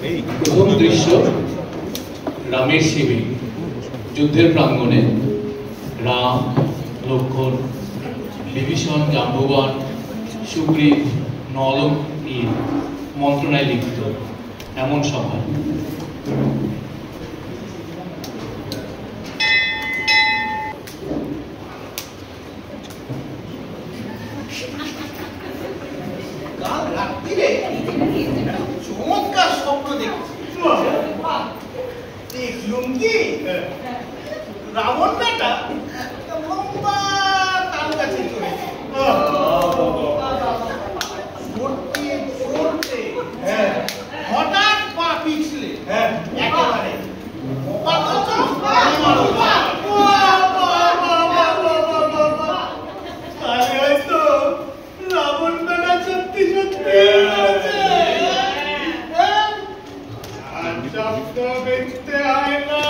প্রথম দৃশ্য রামের শিবির। যুদ্ধের প্রাঙ্গণে রাম, লক্ষ্মণ, বিভীষণ, জাম্বুবান, সুগ্রীব, নল, নীল মন্ত্রণায় লিপ্ত এমন সভা। চমৎকার স্বপ্ন দেখলুম কি রাবণ বেটা লম্বা তাল গাছে চড়েছে, হঠাৎ পা পিছলে একেবারে হয়তো রাবণ বেটা সত্যি সত্যি দেখতে হয় না,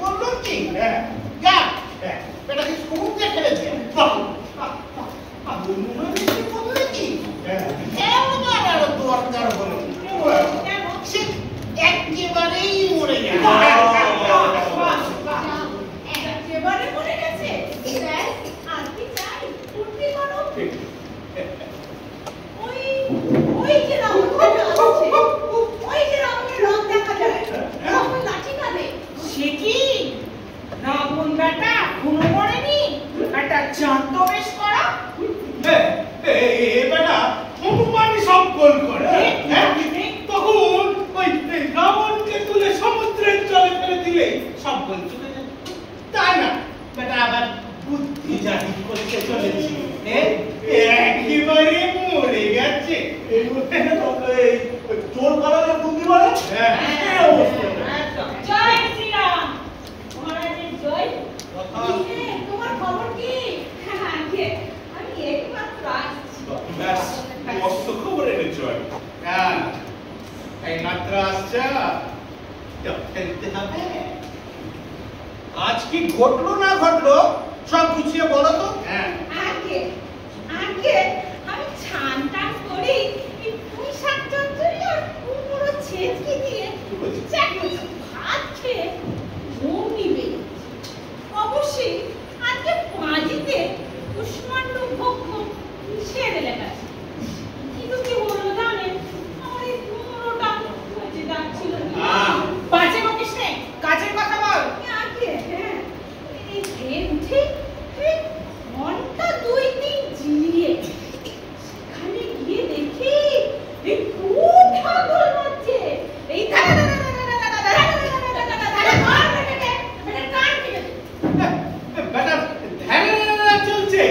বললো কি বেটাকে সমুদ্রে ফেলেছে বললে কি আরো দরকার হলো সে একেবারেই মরে গেছে। আজ কি ঘটলো না ঘটলো সব গুছিয়ে বলো তো। আগে আমি ছান টান করি পুঁই শাক চচ্চড়ি আর কুমড়ো ছেঁচকি দিয়ে ভাত খেয়ে ঘুম নিবে। অবশ্যই আজকে পাঁজিতে কুষ্মাণ্ড ভক্ষ সেরে লেখা আছে, কিন্তু কি হলো জানেন আমার এই কুমড়োটা বাজে যাচ্ছিল বাজে বকিস নে, কাজের কথা বল। আগে এই খেয়ে উঠে ঘন্টা 2-3 জিরিয়ে সেখানে গিয়ে দেখি এই খুব ঠাকুর হচ্ছে এই চলছে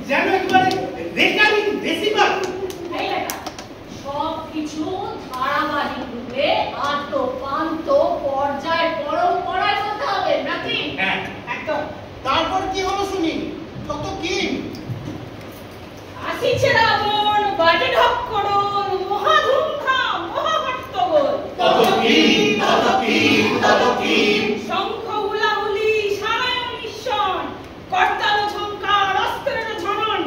যেন একবারে রেকারিং বেশিবার সব কিছু ধারাবাহিক রূপে আত্ম পান্ত পর্যায় পরম্পরায় করতে হবে নাকি? একদম। তারপর কি হলো শুনি? কত কি আসিছে রাবণ বাজে ঢক্করণ মহাধুমধাম মহাভট্টগোল শঙ্খ হুলাহুলি সারায়ণ মিশন করতাল ঝঙ্কার অস্ত্রের ঝনন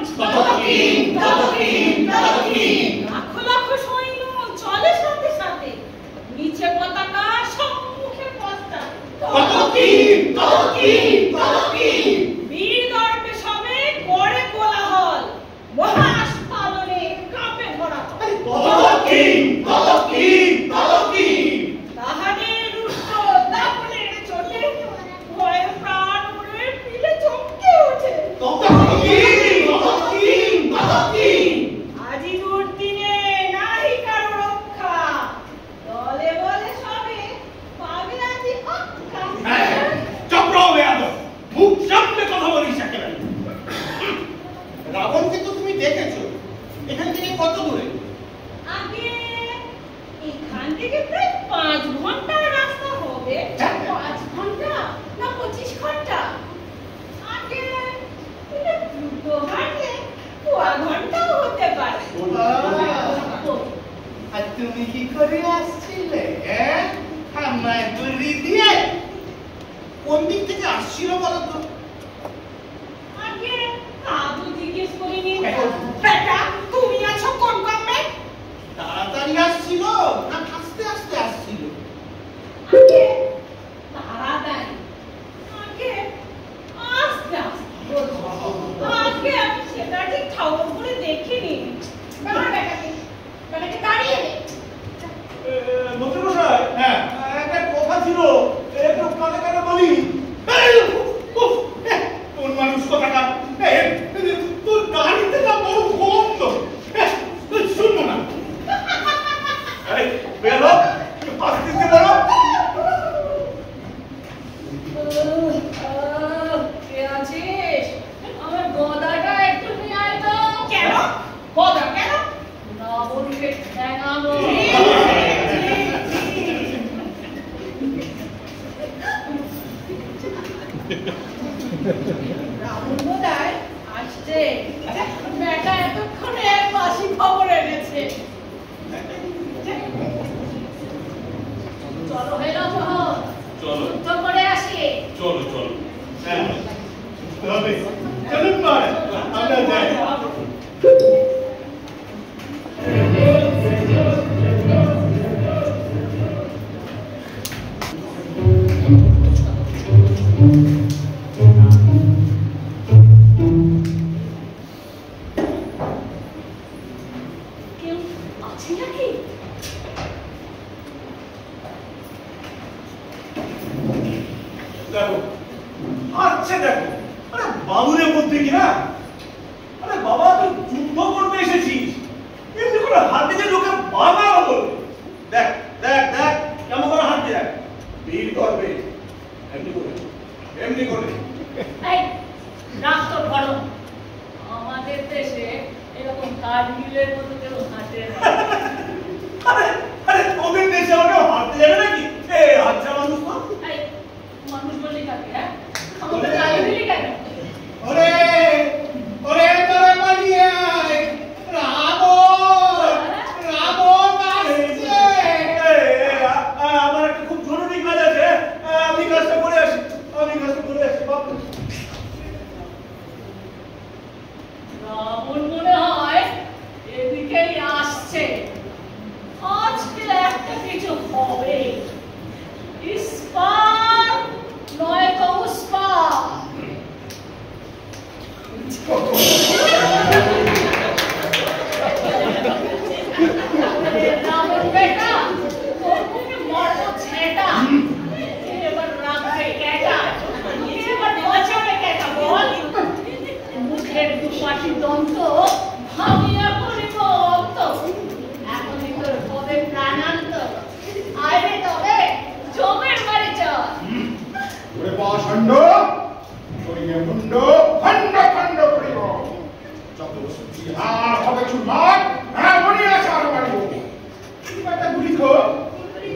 লাখ লাখ সৈন্য চলে সাথে সাথে নিচে পতাকা সম্মুখে পস্তা বীর দর্পে সবে করে কোলাহল মহাস পালনে কাঁপে ধরা তাহাদের রুষ্ট দাপনের চোটে ভয়ে প্রাণ উড়ে পিলে চমকে ওঠে। আজি দুর্দিনে নাহি কারো রক্ষা, দলে বলে সবে পাবে আজি অক্কা। মুখ সামনে কথা বলিস একেবারে। রাবণকে তো তুমি দেখেছো, এখান থেকে কত দূরে? আগে এখান থেকে প্রায় 5 ঘন্টার রাস্তা হবে। 5 ঘন্টা না 25 ঘন্টা? আগে দ্রুত হাঁটলে 1 ঘন্টাও হতে পারে। আর তুমি কি করে আসছিলে? আমায় দড়ি দিয়ে কোন দিক থেকে আসছিল বলো তো? আগে কাবু জিজ্ঞেস করিনি। ঠাউর করে দেখিনি। বেটাকে দাঁড়িয়ে দে। মন্ত্রী মশাই, হ্যাঁ, একটা কথা ছিল, একটু কানে কানে বলি। কোন মানুষ কথাটা, তোর গাড়িতে না বড় গন্ধ, শুনবো না। বেরো, হাসতে বলো। কে আছিস? আমার গদাটা একটু নিয়ে আয় তো। কেন গদা কেন? রাবণকে ঠ্যাঙাবো। রাবণ বোধহয় আসছে। বেটা এতক্ষণে বাসি খবর এনেছে। চলো হেলো চলো যুদ্ধ করে আসি। চলো চলো, হ্যাঁ তবে চলুন ভাই, আমরা যাই। কেউ আছে নাকি? দেখো, আচ্ছা দেখো, আরে বাবুরের মধ্যে কি না? আরে বাবা, তুই যুদ্ধ করতে এসেছিস, এমনি করে হাতে যে লোকে বাবা বলবে। দেখ দেখ দেখ, কেমন করে হাঁটতে দেখ, বীর করবে, এমনি করে, এমনি করে। এই রাগ তো ধরো। আমাদের দেশে এরকম কাঠমিলের মতো কেউ হাঁটে না। আরে আরে, তোদের দেশে আমাকে হাঁটতে যাবে নাকি? এ আচ্ছা মানুষ তো। এই মানুষ বলি কাকে? হ্যাঁ, আমাদের গায়ে দিলি কেন? ওরে ওরে তোরে পালিয়ে আয়, রাবণ রাবণ আসছে। আমার একটা খুব জরুরি কাজ আছে, আমি কাজটা করে আসি, বাবু। রাবণ মনে হয় এদিকেই আসছে। আজকে একটা কিছু হবে। ইস্পার নয়তো উস্পার। রাবণ বেটা, তোর মুখে মরবো ছেটা। এবার রাখবে কেটা, এবার বাঁচাবে কেটা বল। মুখের দুপাশি দন্ত ভাবিয়া করিব অন্ত। এখনই তোর হবে প্রাণান্ত। আরে তবে জমের বাড়ি চল। ওরে পাষণ্ড, শরীরে মুন্ড খণ্ড খণ্ড করিব। যত আর হবে চুরমার, হ্যাঁ মনে আছে আরো বাড়িব। একটা গুলি তো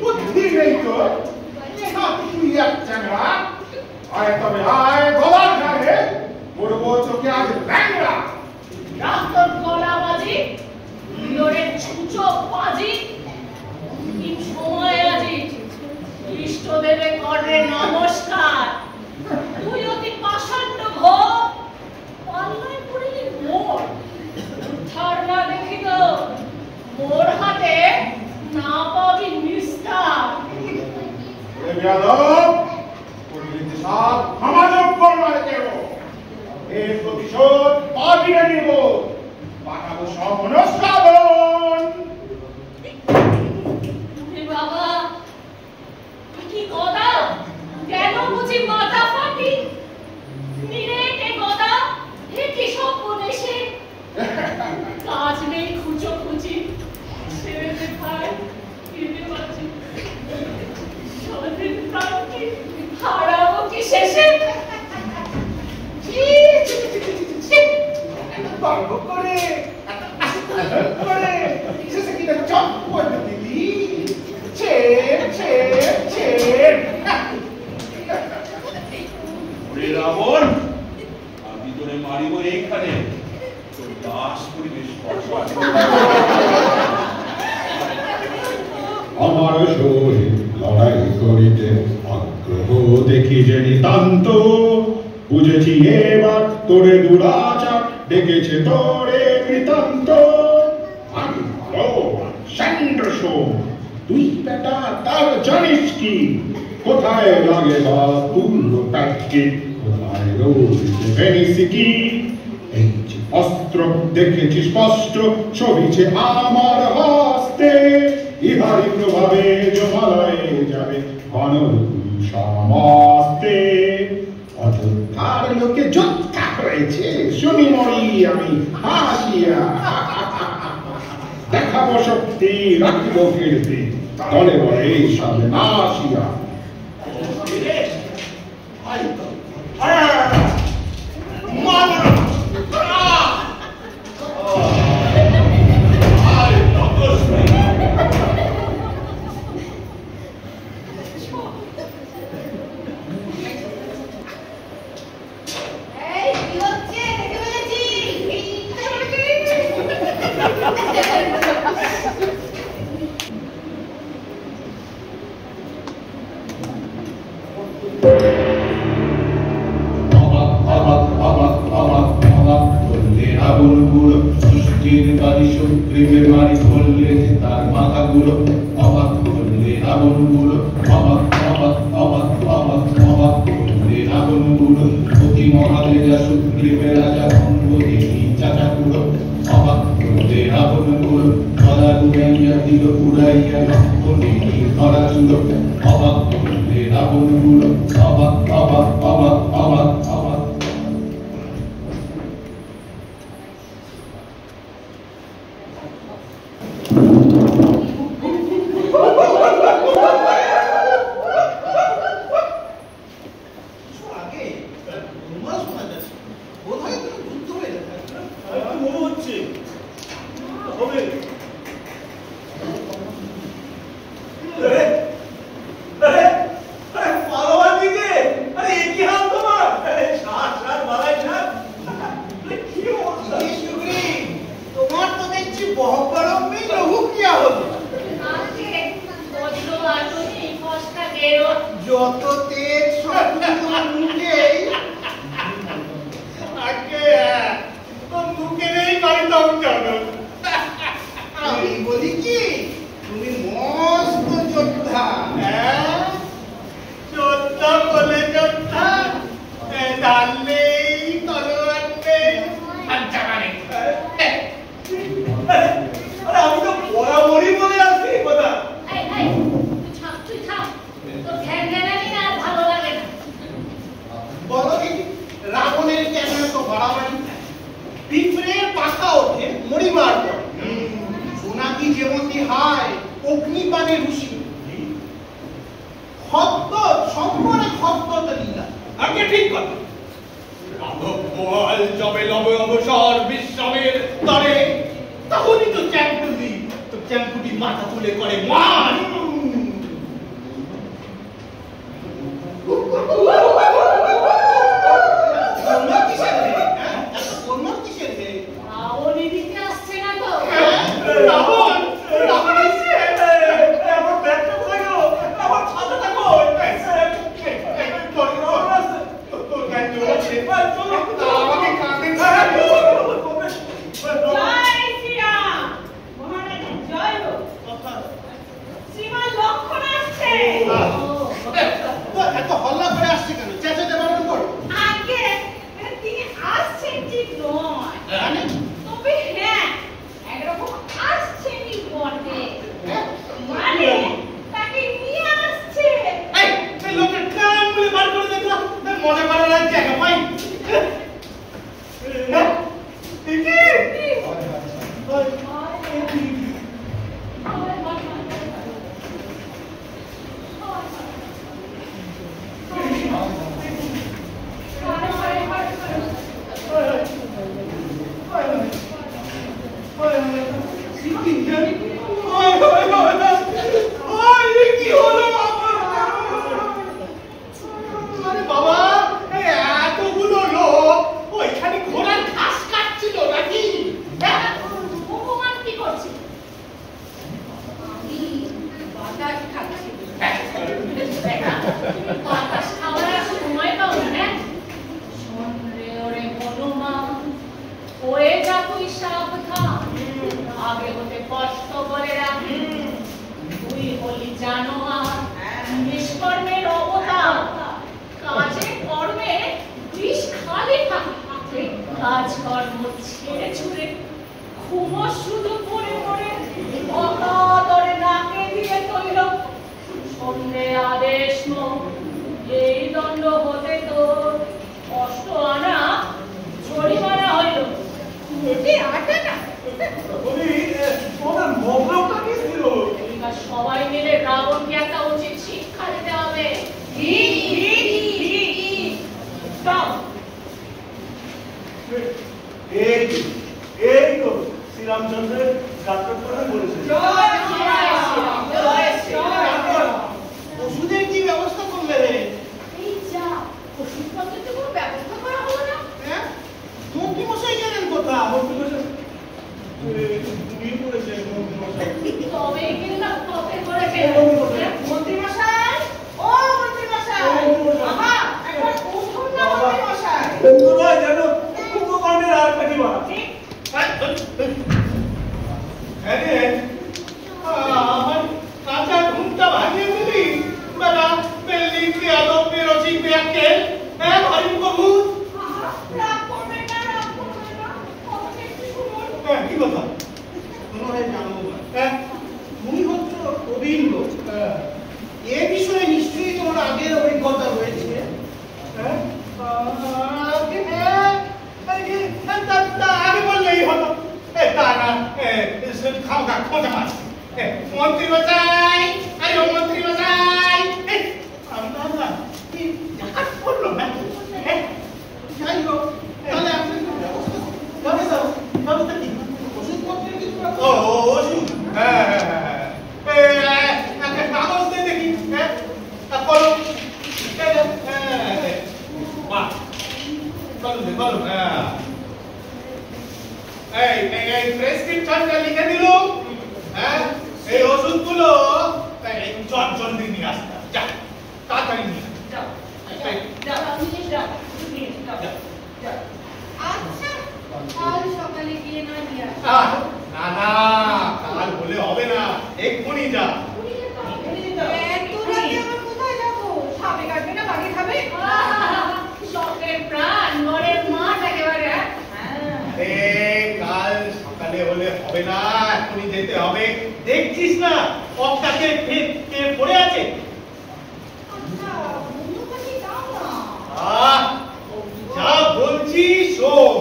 বুদ্ধি নেই তো, তুই এক চ্যাংড়া। আয় তবে আয় গলার ঘাড়ে, পড়বো চোখে আজ ল্যাংড়া। রাস্তার কলাবাজি, লোরের ছুঁচো বাজি। কি সময় আজি ইষ্টদেবে করে নমস্কার। তুই অতি পাষণ্ড ঘোর, পাল্লায় পড়িলি মোর। উদ্ধার না দেখিত মোর হাতে না পাবি নিস্তার। ওরে বেয়াদব, পরিণতি সাপ সমাজজ্ঞ নয় কেউ। এর প্রতিশোধ পাবিয়ে নিব, পাঠাবো সব মনস্কাবন। বাবা কি গদা, কেন বুঝি মাথা ফাটি? নিরেটে গদা, হে কি স্বপ্ন এসে। কাজ নেই খুঁচো খুঁচি, ছেড়ে খায় কেঁদে বাঁচি। স্বাধীন প্রাণকে হারাবো কি শেষে? গর্ব করে শেষে কিনা চপ্পল দিলি, ছেড় ছেড় ছেড়। ওরে রাবণ, আমি তোরে মারিব এইখানে, তোর দাস করিবে শ্মশান। আমার সহিত লড়াই করিতে আগ্রহ দেখি যে নিতান্ত। বুঝেছি এবার তোরে দুরাচার, ডেকেছে তোরে কৃতান্ত। আমি ভগবান চন্দ্রশ, তুই বেটা তার জানিস কি? কোথায় লাগে বা তুল্য প্যাটকি, কোথায় রোজ ভেনিসিকি। এই যে অস্ত্র দেখেছি স্পষ্ট ছবিছে আমার হস্তে, ইহারি প্রভাবে জমালয়ে যাবে মানব সমস্তে। অযোধ্যার লোকে যোদ্ধা হয়েছে শুনি মরি আমি হাসিয়া, দেখাবো শক্তি রাখিব কীর্তি দলে বলে সব নাসিয়া। সৃষ্টির বাড়ি সুগ্রীবের বাড়ি ধরলে তার মাথাগুলো অবাক করলে রাবণগুলো, অবাক অবাক অবাক অবাক অবাক করলে রাবণগুলো। অতি মহাদেজা সুগ্রীবের রাজা ভঙ্গ দেখি চাচাগুলো, অবাক করলে রাবণগুলো। ধরা উড়াইয়া দিল উড়াইয়া রক্ত দেখি ধরা চুলো, অবাক করলে রাবণগুলো, অবাক অবাক অবাক অবাক অবাক। কাজকর্ম ছেড়ে ছুড়ে ঘুমো শুধু পড়ে পড়ে অকাতরে নাকে দিয়ে তৈল সন্ধ্যে আদেশ এই দণ্ড হতে তোর 8 আনা জরিমানা হইল। এটি 8 আনা? সবাই মিলে রাবণকে একটা উচিত শিক্ষা দিতে হবে। এই তো শ্রীরামচন্দ্রের যাত্রার কথা বলেছে। ওষুধের কি ব্যবস্থা করলে রে? এই যা ওষুধপত্রের তো কোনো ব্যবস্থা করা হলো না। হ্যাঁ, মন্ত্রী মশাই গেলেন কোথা? তবে কিন্তু পথে করেছে মন্ত্রী মশাই, ও মন্ত্রী মশাই, আহা, একবার উঠুন না মন্ত্রী মশাই। যেন কুম্ভকর্ণের আর কাটি মারা। আমার কাঁচা ঘুমটা ভাঙিয়ে দিলি বেলা বেল্লি পেয়াদো পেরোজি পেয়াকেল হ্যাঁ ভারী কবুত। হ্যাঁ, কি কথা? মনে হয় জানো হ্যাঁ, তুমি হচ্ছ প্রবীণ লোক। এ বিষয়ে নিশ্চয়ই তোমার আগের অভিজ্ঞতা রয়েছে। হ্যাঁ, আগে বললেই হতো। মন্ত্রী মশাই, আরে ও মন্ত্রী মশাই, বললো না। যাই হোক, তাহলে আপনি ব্যবস্থা কি? ওষুধপত্রের কিছু ওষুধ? হ্যাঁ একটা কাগজ দিয়ে দেখি। হ্যাঁ, কলম। বাহ, কলম। হ্যাঁ, এই প্রেসক্রিপশনটা লিখে দিল। হ্যাঁ, এই ওষুধগুলো জলদি নিয়ে আসতে হবে। যা, তাড়াতাড়ি নিয়ে আচ্ছা, কাল সকালে গিয়ে না নিয়ে আসো। না না, কাল বলে হবে না, এক্ষুনি যা। প্রাণ মরের মাঠ একেবারে। কাল সকালে হলে হবে না, এখনই যেতে হবে। দেখছিস না পথটাকে কে পড়ে আছে? যা বলছি শোন,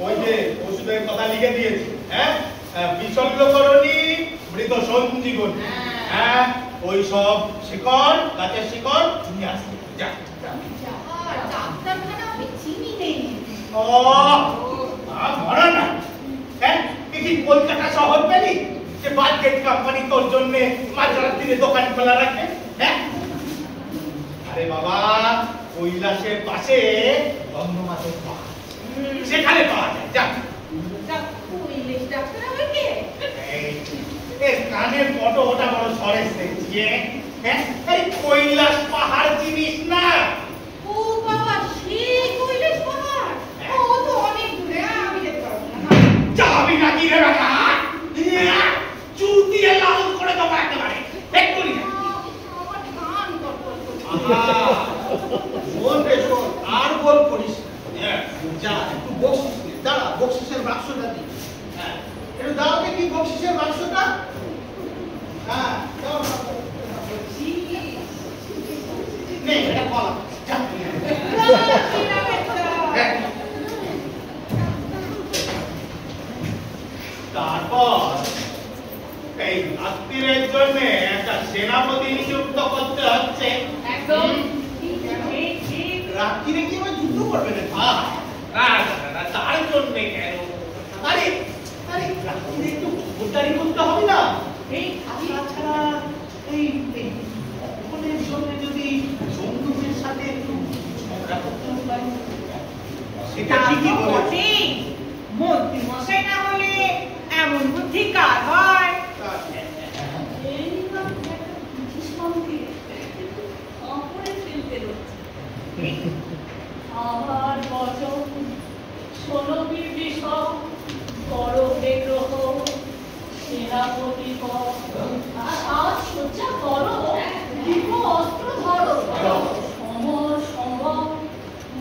ওই যে ওষুধের কথা লিখে দিয়েছি। হ্যাঁ, বিশল্যকরণী মৃত সঞ্জীবনী। হ্যাঁ, ওই সব শিকড়, গাছের শিকড় নিয়ে আসতে যা। ডাক্তারখানা আমি চিনি নেই। মরা না। হ্যাঁ, কি কলকাতা শহর পেলি যে বার্গেট কোম্পানি তোর জন্য মাঝরাত্রিরে দোকান খোলা রাখে? হ্যাঁ, আরে বাবা, কৈলাসের পাশে গন্ধমাধব পাহাড়, সেখানে পাওয়া যায়। যা। ডাক্তার আবার কে? এই কানের ফটো ওটা বড় সরেস দেখছি। হ্যাঁ, এই কৈলাস পাহাড় জিনিস না? ও বাবা, সেই কৈলাস পাহাড়? ও তো অনেক দূরে, আমি যেতে পারবো না। যাবি নাকি রে বেটা? চুল দিয়ে লাল করে দেবো একেবারে। এক্ষুনি যা। আমার কান কটকট করছে। শোন রে শোন, আর বল করিস না। যা, একটু বকশিস নে। দাঁড়া, বকশিসের বাক্সটা দি। হ্যাঁ, একটু দাও দেখি বকশিসের বাক্সটা। হ্যাঁ, দাও। নে, এটা বল। যা। তারপর এই রাত্রির জন্য একটা সেনাপতি নিযুক্ত করতে হচ্ছে। একদম রাত্রিরে কি আবার যুদ্ধ করবে না? তার জন্য কেন? আরে আরে রাত্রিরে একটু খবরদারি করতে হবে না? এই তাছাড়া এই অপনের জন্য যদি বন্ধুদের সাথে একটু ঝগড়া করতে পারি, সেটা ঠিকই বলে। মন্ত্রী মশাই না হলে এমন বুদ্ধি কার হয়? আমার বচন ষোলবীর বিষয় বড় বিগ্রহ সেনাপতি সাজ সজ্জা করো, দীর্ঘ অস্ত্র ধরো, সমর সম্ভব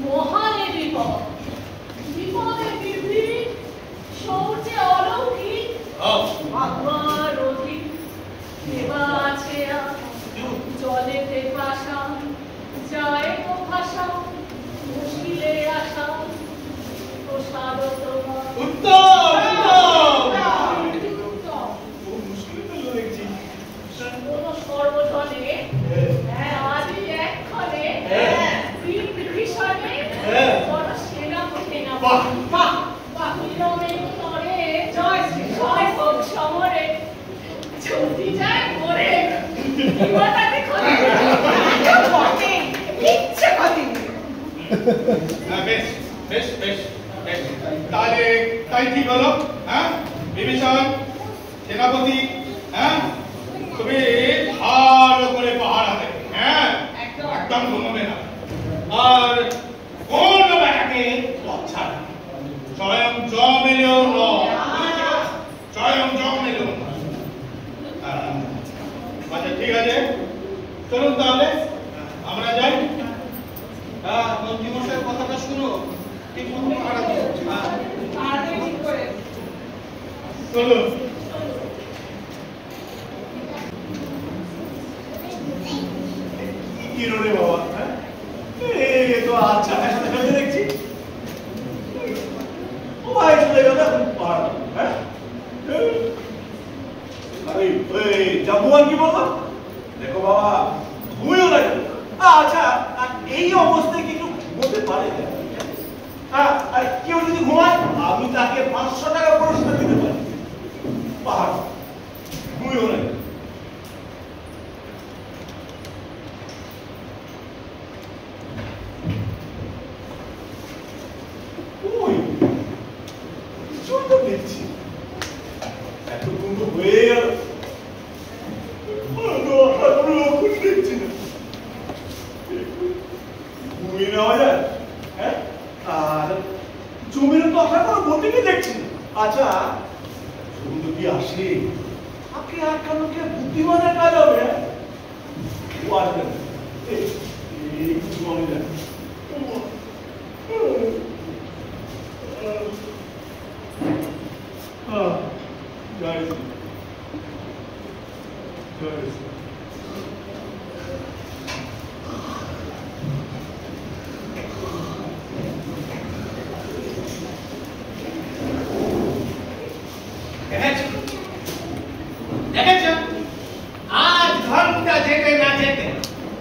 মহানে বিপদ, বিপদের এবার তাতে ক্ষতি বটে ইচ্ছে ক্ষতি বেশ বেশ বেশ বেশ তাহলে তাই ঠিক হলো হ্যাঁ বিভীষণ সেনাপতি হ্যাঁ তুমি ভালো করে পাহারা দেবে হ্যাঁ একদম ঘুমাবে না আর কোন বেটাকে লজ্জা না স্বয়ং জম এলেও স্বয়ং জম এলেও আচ্ছা ঠিক আছে চলুন তাহলে আমরা যাই হ্যাঁ মন্ত্রীমশাইয়ের কথাটা শুনো ঠিক মতো পাহারা দিও আর ঠিক করে চলুন কি রে বাবা হ্যাঁ এই তো আচ্ছা একসাথে খেলতে দেখছি ও ভাই চলে গেল পাহাড় হ্যাঁ আরে এই জাম্বুয়ান কি বললো দেখো বাবা ঘুমিও না আচ্ছা এই অবস্থায় কি ঘুমোতে পারে হ্যাঁ আর কেউ যদি ঘুমায় আমি তাকে 500 টাকা পুরস্কার দিতে পারি পাহাড় ঘুমিও না দেখছি এত বন্ধু হয়ে গেল দেখছি না ঘুমিয়ে নেওয়া যায় হ্যাঁ আর জমির তো আপনার কোনো গতিকে দেখছি না আচ্ছা বন্ধু কি আসে আপনি আর কেন কে বুদ্ধিমানের কাজ হবে ও আসবে না এই বুদ্ধিমানের যায় Guys. দেখেছ আজ ঘন্টা যেতে না যেতে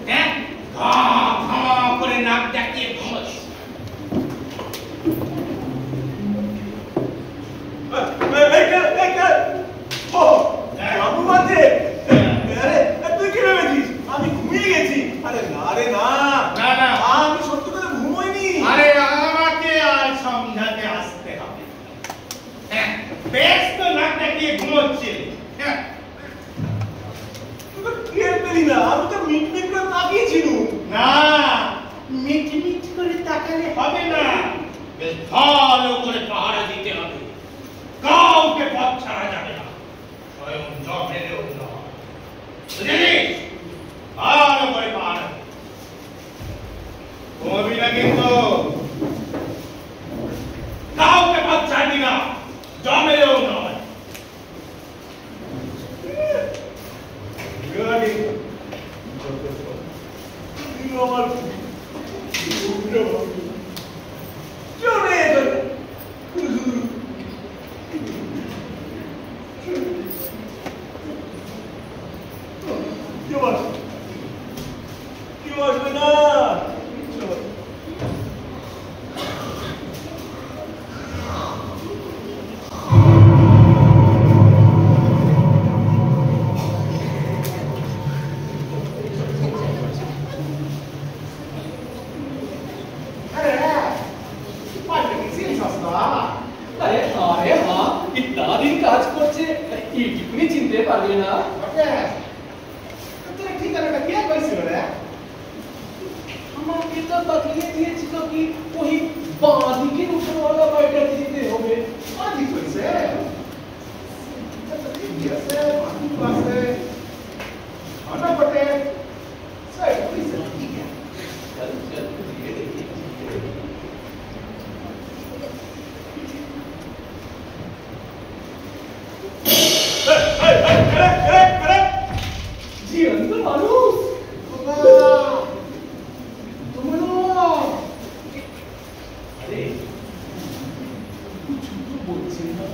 হ্যাঁ করে নাক ডাকিয়ে ঘুমাস তুই কি ভেবেছিস আমি ঘুমিয়ে গেছি আরে না রে না না আমি সত্যি করে ঘুমোইনি আরে আমাকে আর সমঝাতে আসতে হবে হ্যাঁ বেশ তো নাক ডাকিয়ে ঘুমোচ্ছিল হ্যাঁ তুই তো টের পেলি না আমি তো মিট মিট করে তাকিয়েছিলুম না মিট করে তাকালে হবে না বেশ ভালো করে পাহারা দিতে হবে কাউকে পথ ছাড়া যাবে না স্বয়ং জমেরও না বুঝলি ভালো করে পাহারা ঘুমাবি না কিন্তু কাউকে পথ ছাড়বি না জমেরও নয় আমার চলে কেউ আসবে না চিনতে পারবে না ঠিকানাটা কে কইছিল রে আমাকে তো বাতলিয়ে দিয়েছিল কি ওই বাঁদিকে উপরওয়ালা বাড়িটা যেতে হবে আজি কইছে ঠিক আছে বাকি পাশে আনা পটে সাইড কইছে ঠিক আছে চল চল ধীরে দেখি জীবন্ত মানুষ আরে কিছু তো বলছে না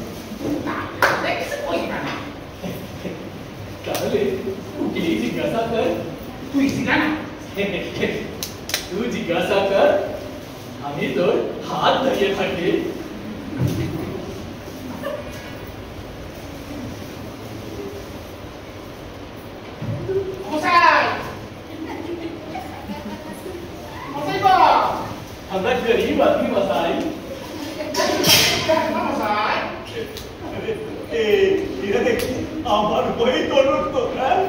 তাহলে ওকে জিজ্ঞাসা কর তুই জিগানা তুই জিজ্ঞাসা কর আমি তোর হাত ধরিয়ে থাকি অবশ্য এরা দেখি আমার বই তরুণ তো হ্যাঁ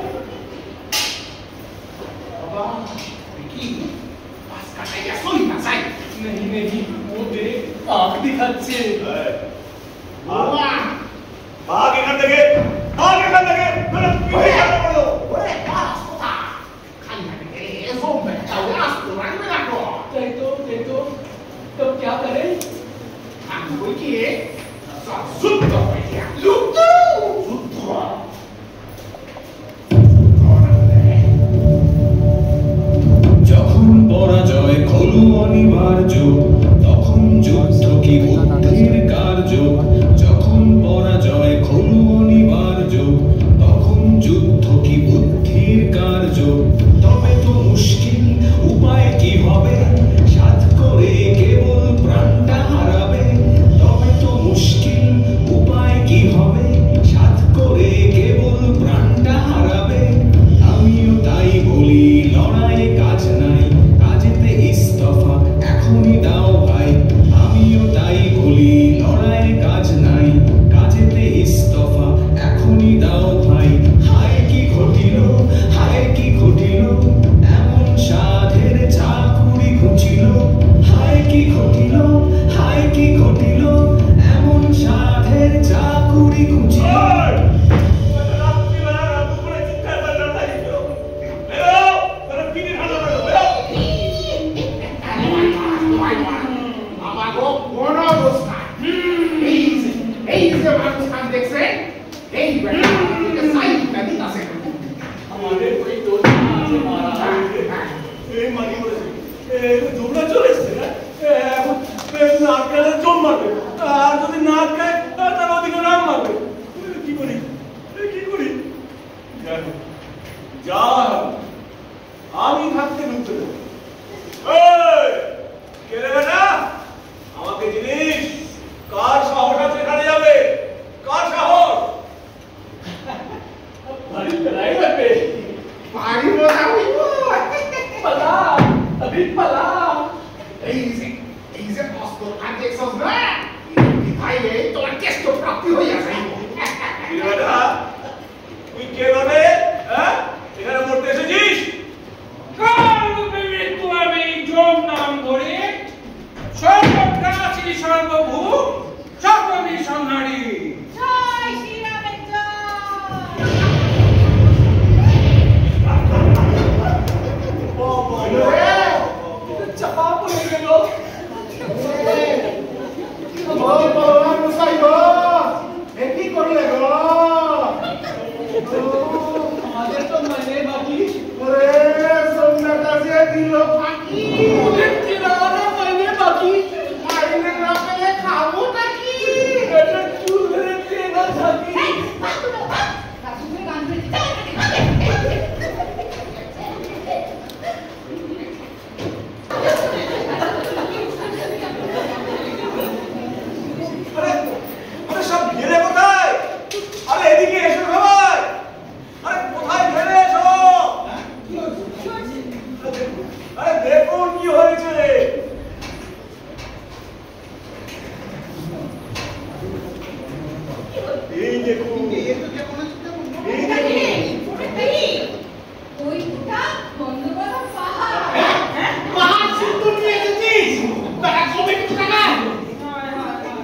बाबा की पास काटा या सोई ना साई नहीं नहीं वो तेरे आँख दिखाচ্ছে বাবা ভাগ এখান থেকে তোরা কি করতে পারো ওরে পাস কথা খালি না রে এসো বেটা ওরাস তো রাখবে না तो तब क्या करें আমি কই কি সব যুদ্ধ হয়ে গিয়া যুদ্ধ যখন পরাজয় হলো অনিবার্য তখন যুদ্ধ কি বুদ্ধির কার্য যখন পরাজয় হলো অনিবার্য তখন যুদ্ধ কি বুদ্ধির কার্য তবে তো মুশকিল উপায় কি হবে সাধ করে কেবল প্রাণটা হারাবে তবে তো মুশকিল উপায় কি হবে সাধ করে কেবল প্রাণটা হারাবে আমিও তাই বলি লড়াই কাজ নাই কাজেতে ইস্তফা এখনই দাও ভাই আমিও তাই বলি লড়াই কাজ নাই কাজেতে ইস্তফা এখনই দাও ভাই হায় কি ঘটিল এমন সাধের চাকুরি ঘুচিল হায় কি ঘটিল এমন সাধের চাকুরি ঘুচিল আমাগো কোন অবস্থা এই যে মানুষ কান দেখছে এই বেটা এটা সাইডটা দিতাছে हमारे कोई दोस्त से मारा এই মানি বলেছে তোমরা চলে এসছে না এখন নাক কালে জম মারবে আর যদি নাক খায় তার ওদিকে নাম মারবে কি করি যা আমি থাকতে ঢুকতে দেবো কে রে বেটা আমাকে জিনিস কার সাহস আছে এখানে যাবে কার সাহস हमारी ड्राइवर पे পারি মজা হইব पला अभी पला এই যে অস্ত্র কান দেখছস না কি খাইলে তোমার কেষ্ট প্রাপ্তি হইয়া যাইব বেটা তুই কে মানে হ্যাঁ এখানে মরতে এসেছিস কাল বিবিধ আমি যোগ নাম ধরে সর্বপ্রাচী সর্বভূত সর্ববিসংহারী জয় শ্রীরামের জয়। चपा पड़े गए हमारे तो महीने बाकी मुझे किराना महीने बाकी बेटा चूल्हे देना था कि রাজুকে গান ধরেছি আরে সব ঘিরে কোথায় আরে এদিকে এসো সবাই আরে কোথায় ঘিরে এসো আরে দেখুন কি হয়েছে এই দেখুন ওই ওটা বন্ধ করো পাহাড় পাহাড় সিন্ধু নিয়ে এসেছিস তারা কবে টাকা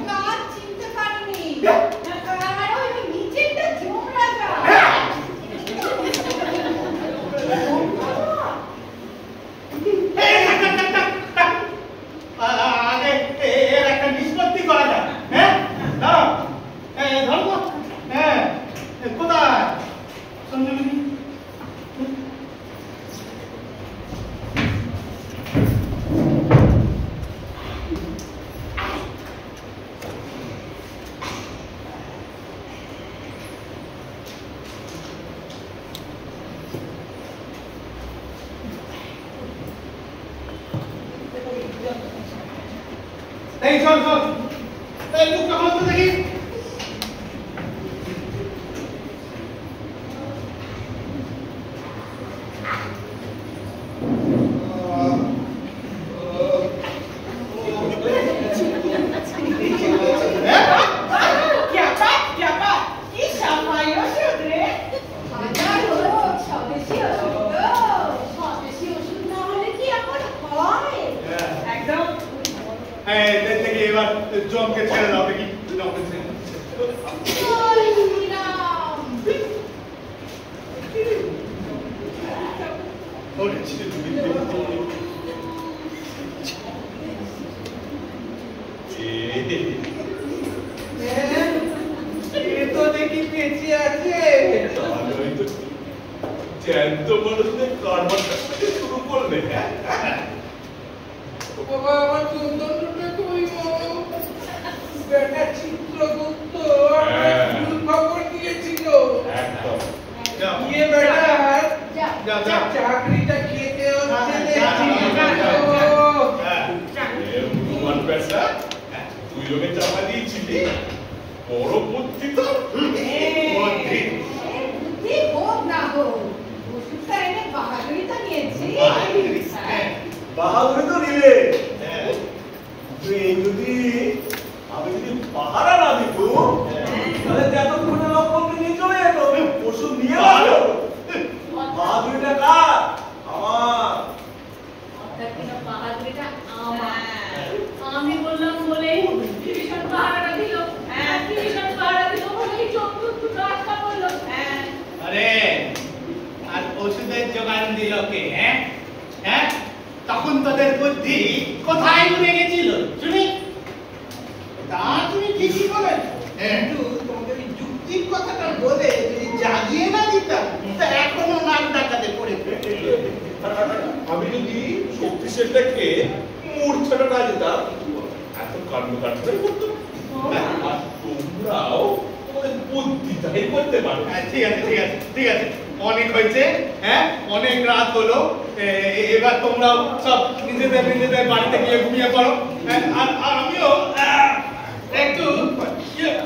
কাজ চিনতে পারিনি আর ওই নিচেরটা জম রাজা এর একটা নিষ্পত্তি করা যায় হ্যাঁ দাঁড়াও ধরো হ্যাঁ কোথায় সঞ্জীবনী এই চল এই মুখটা বন্ধ দেখি क्या बात की शाबाश আমাকে ছেড়ে দাও দেখি আমাকে ছেড়ে দাও। জয় শ্রীরাম। ওরে ছেড়ে দিবি। এ তো দেখি বেঁচে আছে। ভালোই তো জ্যান্ত মানুষদের কারবারটা শুরু করলে। বাবা আমার চন্দনটা কইব বেটা চিত্রগুপ্ত ভুল খবর দিয়েছিল একদম ইয়ে বেটা যা চাকরিটা খেতে হচ্ছে তুই লোকে চাপা দিয়েছিলি বড় বুদ্ধি তো বুদ্ধি বুদ্ধি হোক না হোক, ওষুধটা এনে বাহাদুরিটা নিয়েছি। বাহাদুরি তো নিলে তুই যদি আমি যদি পাহারা না দিত তাহলে যতক্ষণে লক্ষণকে নিয়ে চলে যেত ওষুধ নিয়ে আসো। বাহাদুরিটা কার? আমার। অর্থাৎ কিনা বাহাদুরিটা আমার। আমি বললাম বলেই ভীষণ পাহারা দিল, ভীষণ পাহারা দিল বলেই চতুর্থ আটকা পড়লো। আরে আর ওষুধের যোগান দিল কে? হ্যাঁ হ্যাঁ, তখন তোদের বুদ্ধি কোথায় উড়ে গেছিল শুনি? তা তুমি ঠিকই বলেন, কিন্তু তোমাকে আমি যুক্তির কথাটা বলে যদি জাগিয়ে না দিতাম তা এখনো নাক ডাকাতে পড়ে। আমি যদি শক্তিশালীটাকে মূর্ছাটা না যেতাম এত কাণ্ড কাণ্ডটাই করতো। আর তোমরাও তোমাদের বুদ্ধিটাই করতে পারো। ঠিক আছে ঠিক আছে ঠিক আছে, অনেক হয়েছে। হ্যাঁ, অনেক রাত হলো। এবার তোমরাও সব নিজেদের নিজেদের বাড়িতে গিয়ে ঘুমিয়ে পড়ো। আর আমিও একটু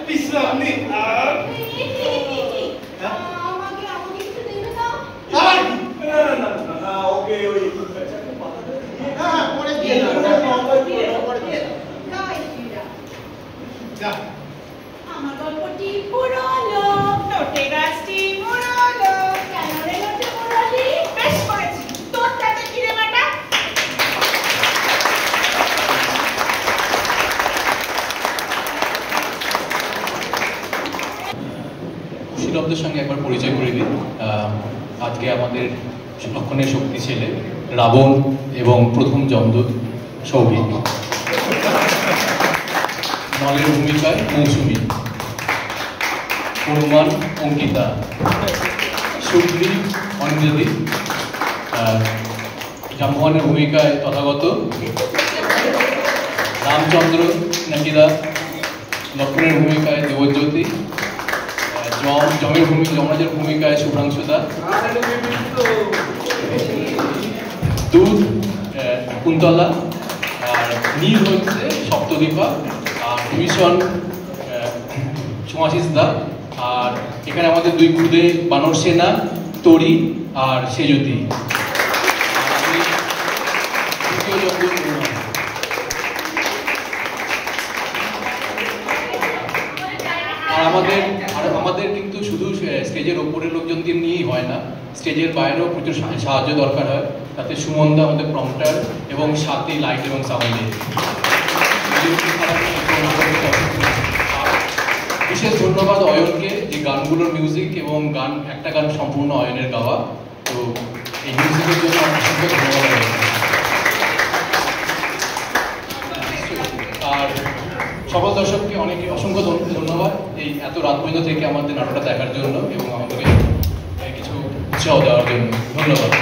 বিশ্রাম নিই। আমাকে আমাকে কিছু দেবে না? না ওকে ওই হ্যাঁ, পরে দিয়ে দাও, পরে দিয়ে দাও। জয় শ্রীরাম। যা আমার গল্পটি পুরনো, নোটে গাছটি মুড়ালো। কেন রে নোটে মুড়ালি? বেশ করেছি, তোর তাতে কি রে বেটা? কুশীলবদের সঙ্গে একবার পরিচয় করে দিই। আজকে আমাদের লক্ষণের শক্তি ছেলে রাবণ এবং প্রথম যমদূত সৌভিক। নলের ভূমিকায় মৌসুমী, হনুমান অঙ্কিতা, সুগ্রীব অঞ্জলি, জাম্বুয়ানের ভূমিকায় তথাগত, রামচন্দ্র নাকিদা, লক্ষণের ভূমিকায় দেবজ্যোতি, যমরাজের ভূমিকায় শুভ্রাংশুদা, দুধ কুন্তলা, আর নীল হচ্ছে সপ্তদীপা, আর বিভীষণ সুমাশিস দা, আর এখানে আমাদের দুই খুদে বানর সেনা, তরি আর সেজতি। আর আমাদের কিন্তু শুধু স্টেজের ওপরের লোকজনদের নিয়েই হয় না, স্টেজের বাইরেও প্রচুর সাহায্য দরকার হয়। তাতে সুমনদা আমাদের প্রম্পটার এবং সাথে লাইট এবং সাউন্ডে। বিশেষ ধন্যবাদ অয়নকে, যে গানগুলোর মিউজিক এবং একটা গান সম্পূর্ণ অয়নের গাওয়া। তো এই মিউজিকের জন্য অসংখ্য ধন্যবাদ। আর সকল দর্শককে অসংখ্য ধন্যবাদ এই এত রাত পর্যন্ত থেকে আমাদের নাটকটা দেখার জন্য এবং আমাদেরকে কিছু উৎসাহ দেওয়ার জন্য। ধন্যবাদ।